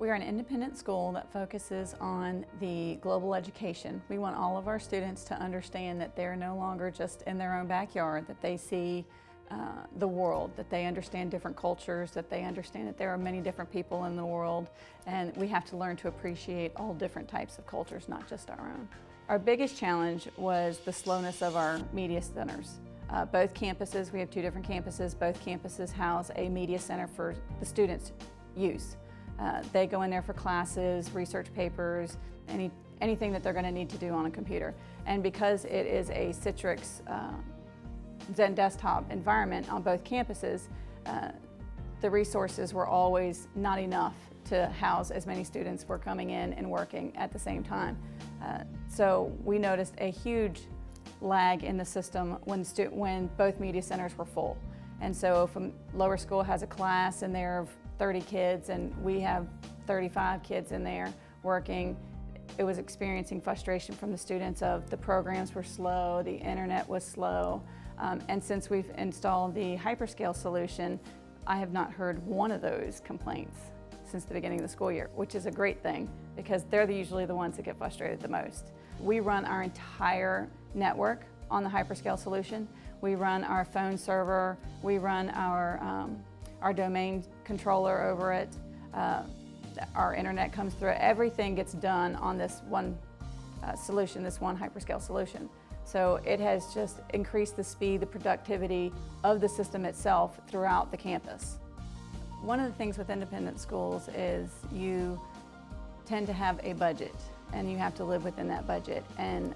We are an independent school that focuses on the global education. We want all of our students to understand that they're no longer just in their own backyard, that they see the world, that they understand different cultures, that they understand that there are many different people in the world, and we have to learn to appreciate all different types of cultures, not just our own. Our biggest challenge was the slowness of our media centers. Both campuses, we have two different campuses, both campuses house a media center for the students' use. They go in there for classes, research papers, anything that they're going to need to do on a computer. And because it is a Citrix Zen desktop environment on both campuses, the resources were always not enough to house as many students were coming in and working at the same time. So we noticed a huge lag in the system when both media centers were full. And so if a lower school has a class and there are 30 kids and we have 35 kids in there working, it was experiencing frustration from the students of the programs were slow, the internet was slow. And since we've installed the hyperscale solution, I have not heard one of those complaints since the beginning of the school year, which is a great thing because they're usually the ones that get frustrated the most. We run our entire network on the hyperscale solution. We run our phone server, we run our domain controller over it, our internet comes through it. Everything gets done on this one solution, this one hyperscale solution. So it has just increased the speed, the productivity of the system itself throughout the campus. One of the things with independent schools is you tend to have a budget and you have to live within that budget. And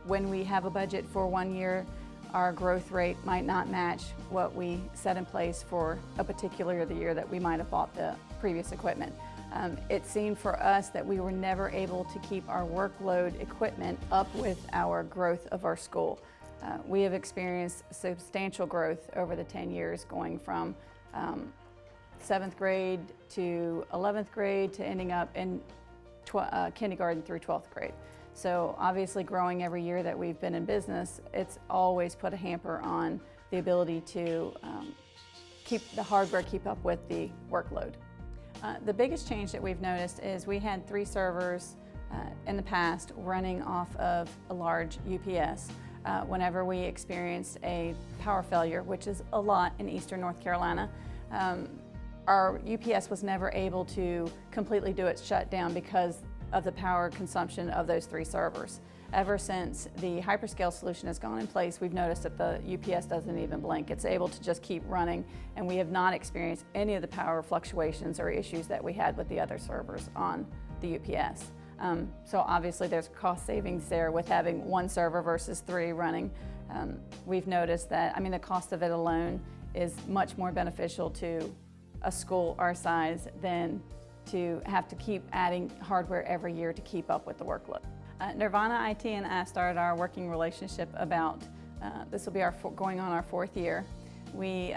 when we have a budget for 1 year, our growth rate might not match what we set in place for a particular year that we might have bought the previous equipment. It seemed for us that we were never able to keep our workload equipment up with our growth of our school. We have experienced substantial growth over the 10 years, going from 7th grade to 11th grade to ending up in kindergarten through 12th grade. So obviously growing every year that we've been in business, it's always put a hamper on the ability to keep the hardware keep up with the workload. The biggest change that we've noticed is we had 3 servers in the past running off of a large UPS. Whenever we experienced a power failure, which is a lot in eastern North Carolina, our UPS was never able to completely do its shutdown because of the power consumption of those 3 servers. Ever since the hyperscale solution has gone in place, we've noticed that the UPS doesn't even blink. It's able to just keep running, and we have not experienced any of the power fluctuations or issues that we had with the other servers on the UPS. So obviously there's cost savings there with having 1 server versus 3 running. We've noticed that, the cost of it alone is much more beneficial to a school our size than to have to keep adding hardware every year to keep up with the workload. Nirvana IT and I started our working relationship about, this will be going on our 4th year. We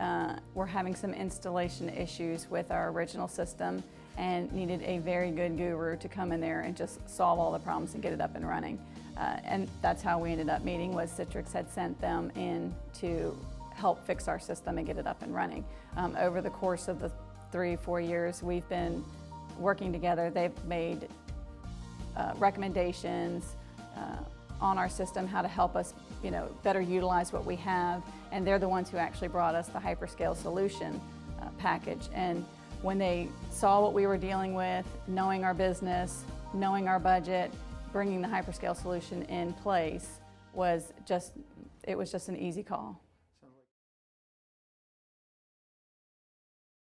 were having some installation issues with our original system and needed a very good guru to come in there and just solve all the problems and get it up and running. And that's how we ended up meeting, was Citrix had sent them in to help fix our system and get it up and running. Over the course of the 3-4 years we've been working together, they've made recommendations on our system, how to help us better utilize what we have, and they're the ones who actually brought us the hyperscale solution package. And when they saw what we were dealing with, knowing our business, knowing our budget, bringing the hyperscale solution in place was just an easy call.